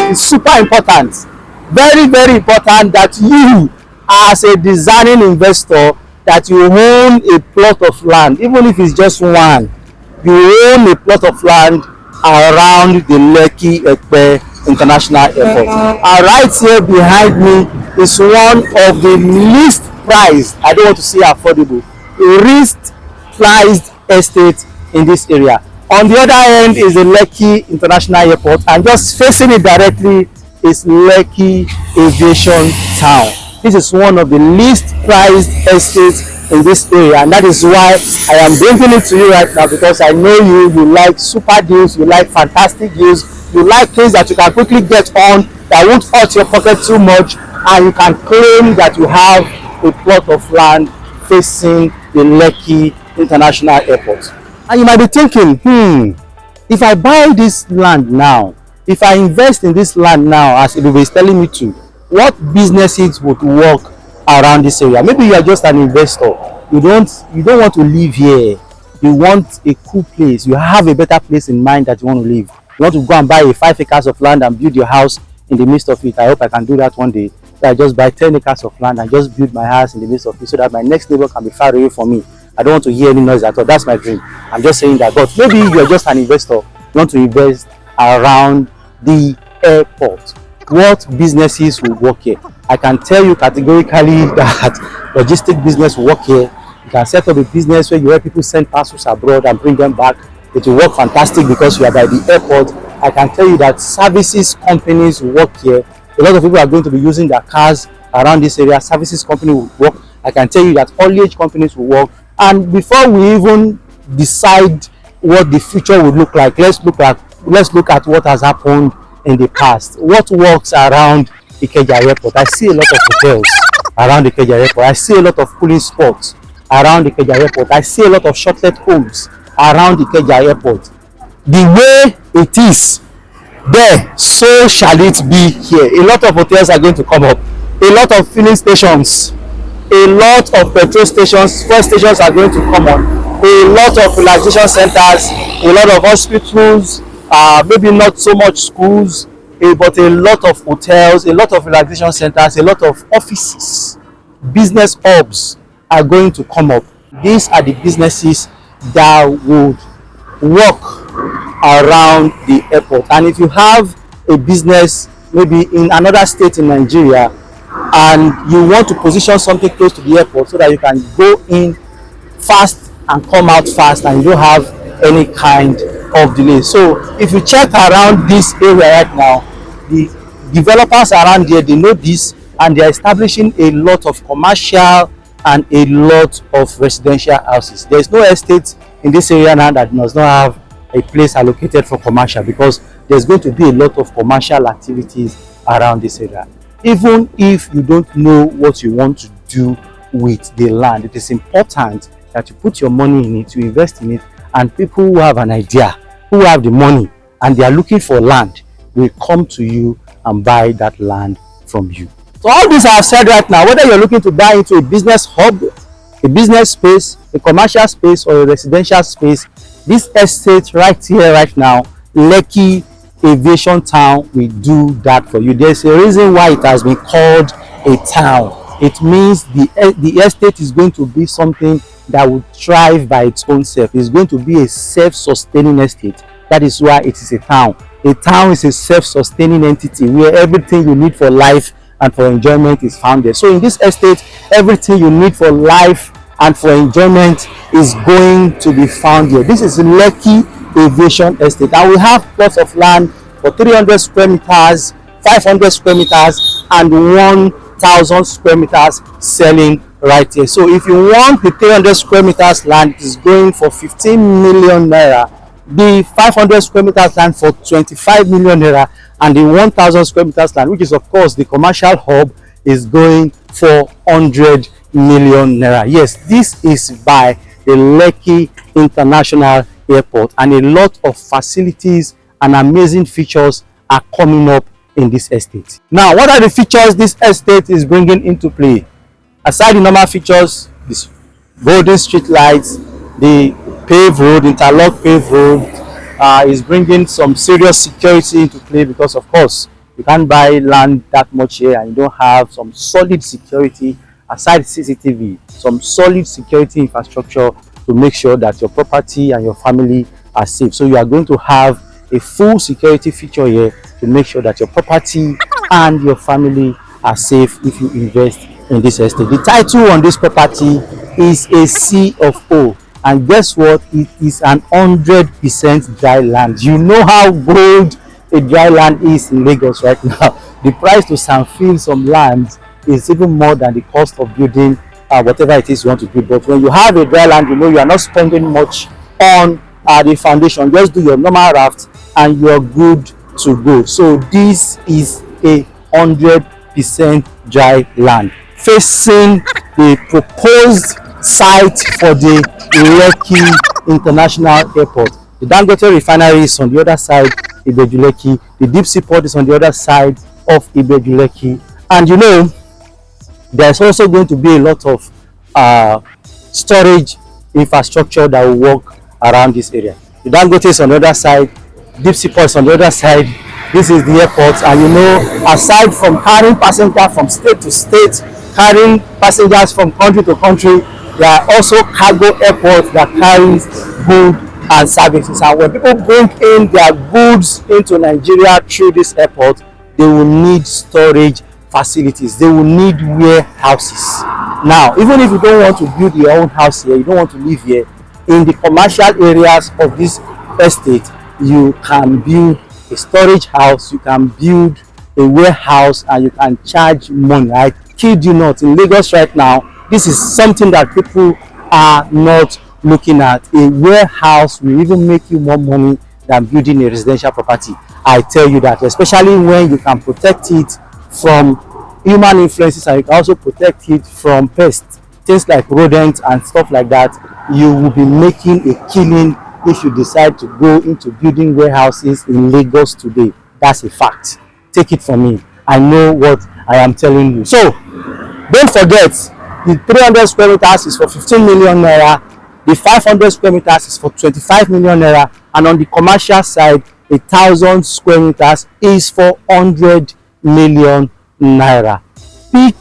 is super important. Very, very important that you, as a discerning investor, that you own a plot of land, even if it's just one. You own a plot of land around the Lekki Epe International Airport. And right here behind me is one of the least priced, I don't want to say affordable, least priced estate in this area. On the other end is the Lekki International Airport, and just facing it directly is Lekki Aviation Town. This is one of the least priced estates in this area, and that is why I am bringing it to you right now, because I know you like super deals, you like fantastic deals, you like things that you can quickly get on that won't hurt your pocket too much, and you can claim that you have a plot of land facing the Lekki International Airport. And you might be thinking, if I buy this land now, if I invest in this land now, as it is telling me to, what businesses would work around this area? Maybe you are just an investor. You don't want to live here. You want a cool place. You have a better place in mind that you want to live. You want to go and buy a 5 acres of land and build your house in the midst of it. I hope I can do that one day. So I just buy 10 acres of land and just build my house in the midst of it, so that my next neighbor can be far away from me. I don't want to hear any noise at all. That's my dream. I'm just saying that. But maybe you're just an investor. You want to invest around the airport. What businesses will work here? I can tell you categorically that logistic business will work here. You can set up a business where you help people send parcels abroad and bring them back. It will work fantastic because you are by the airport. I can tell you that services companies will work here. A lot of people are going to be using their cars around this area. Services company will work. I can tell you that haulage companies will work. And before we even decide what the future would look like, let's look at what has happened in the past. What works around Ikeja Airport? I see a lot of hotels around Ikeja Airport. I see a lot of cooling spots around Ikeja Airport. I see a lot of short-let homes around Ikeja Airport. The way it is there, so shall it be here. A lot of hotels are going to come up. A lot of filling stations, a lot of petrol stations, fuel stations are going to come on. A lot of relaxation centers, a lot of hospitals, maybe not so much schools, but a lot of hotels, a lot of relaxation centers, a lot of offices, business hubs are going to come up. These are the businesses that would work around the airport. And if you have a business maybe in another state in Nigeria and you want to position something close to the airport so that you can go in fast and come out fast and you don't have any kind of delay. So if you check around this area right now, the developers around there, they know this, and they are establishing a lot of commercial and a lot of residential houses. There is no estate in this area now that does not have a place allocated for commercial, because there's going to be a lot of commercial activities around this area. Even if you don't know what you want to do with the land, it is important that you put your money in it, you invest in it, and people who have an idea, who have the money and they are looking for land, will come to you and buy that land from you. So all this I have said right now, whether you're looking to buy into a business hub, a business space, a commercial space, or a residential space, this estate right here right now, Lekki Aviation Town, will do that for you. There's a reason why it has been called a town. It means the estate is going to be something that will thrive by its own self. It's going to be a self-sustaining estate. That is why it is a town. A town is a self-sustaining entity where everything you need for life and for enjoyment is found there. So in this estate, everything you need for life and for enjoyment is going to be found here. This is Lekki Aviation Estate. And we have plots of land for 300 square meters, 500 square meters, and 1,000 square meters selling right here. So if you want the 300 square meters land, it is going for 15 million naira. The 500 square meters land for 25 million naira, and the 1,000 square meters land, which is of course the commercial hub, is going for 100 million naira. Yes, this is by the Lekki International Airport, and a lot of facilities and amazing features are coming up in this estate. Now, what are the features this estate is bringing into play? Aside the normal features, this golden street lights, the paved road, interlock paved road, is bringing some serious security into play, because of course You can't buy land that much here and you don't have some solid security aside CCTV, some solid security infrastructure to make sure that your property and your family are safe. So you are going to have a full security feature here to make sure that your property and your family are safe if you invest in this estate. The title on this property is a C of O, and guess what? It is an 100% dry land. You know how good a dry land is in Lagos right now. The price to sanfill some land is even more than the cost of building whatever it is you want to build. But when you have a dry land, you know you are not spending much on the foundation. Just do your normal raft and you're good to go. So this is a 100% dry land facing the proposed site for the Lekki International Airport. The Dangote refinery is on the other side, Lekki. The deep sea port is on the other side of Lekki. And you know, there's also going to be a lot of storage infrastructure that will work around this area. The Dangote is on the other side, deep sea port is on the other side. This is the airport, and you know, aside from carrying passengers from state to state, carrying passengers from country to country, there are also cargo airports that carries goods and services. And when people bring in their goods into Nigeria through this airport, they will need storage facilities, they will need warehouses. Now, even if you don't want to build your own house here, you don't want to live here, in the commercial areas of this estate, you can build a storage house, you can build a warehouse, and you can charge money. I kid you not, in Lagos right now, this is something that people are not looking at. A warehouse will even make you more money than building a residential property. I tell you that, especially when you can protect it from human influences and you can also protect it from pests, things like rodents and stuff like that. You will be making a killing if you decide to go into building warehouses in Lagos today. That's a fact. Take it from me. I know what I am telling you. So don't forget, the 300 square meters is for 15 million naira, the 500 square meters is for 25 million naira, and on the commercial side, 1,000 square meters is for 100 million naira. Pick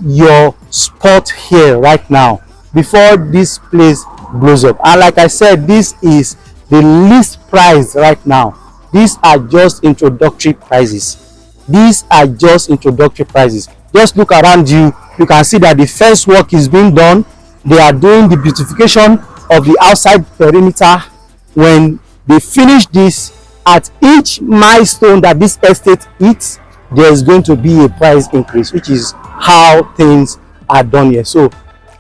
your spot here right now before this place blows up. And like I said, this is the least price right now. These are just introductory prices. These are just introductory prices. Just look around you, you can see that the fence work is being done. They are doing the beautification of the outside perimeter. When they finish this, at each milestone that this estate hits, there is going to be a price increase, which is how things are done here. So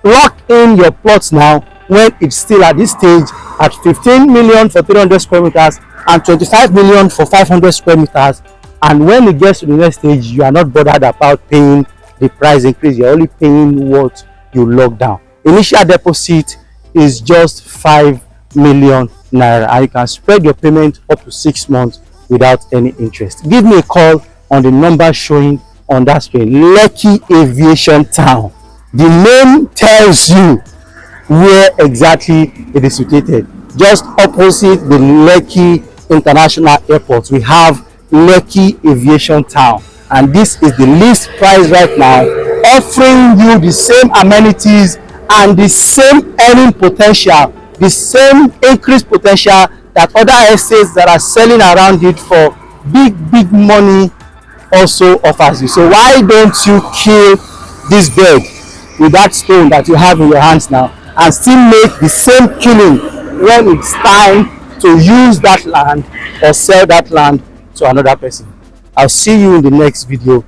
lock in your plots now when it's still at this stage at 15 million for 300 square meters and 25 million for 500 square meters. And when it gets to the next stage, you are not bothered about paying the price increase. You're only paying what you lock down. Initial deposit is just 5 million naira, and you can spread your payment up to 6 months without any interest. Give me a call on the number showing on that screen. Lekki Aviation Town. The name tells you where exactly it is located. Just opposite the Lekki International Airport, we have Lekki Aviation Town, and this is the least price right now, offering you the same amenities and the same earning potential, the same increased potential that other estates that are selling around it for big money also offers you. So why don't you kill this bird with that stone that you have in your hands now and still make the same killing when it's time to use that land or sell that land to another person? I'll see you in the next video.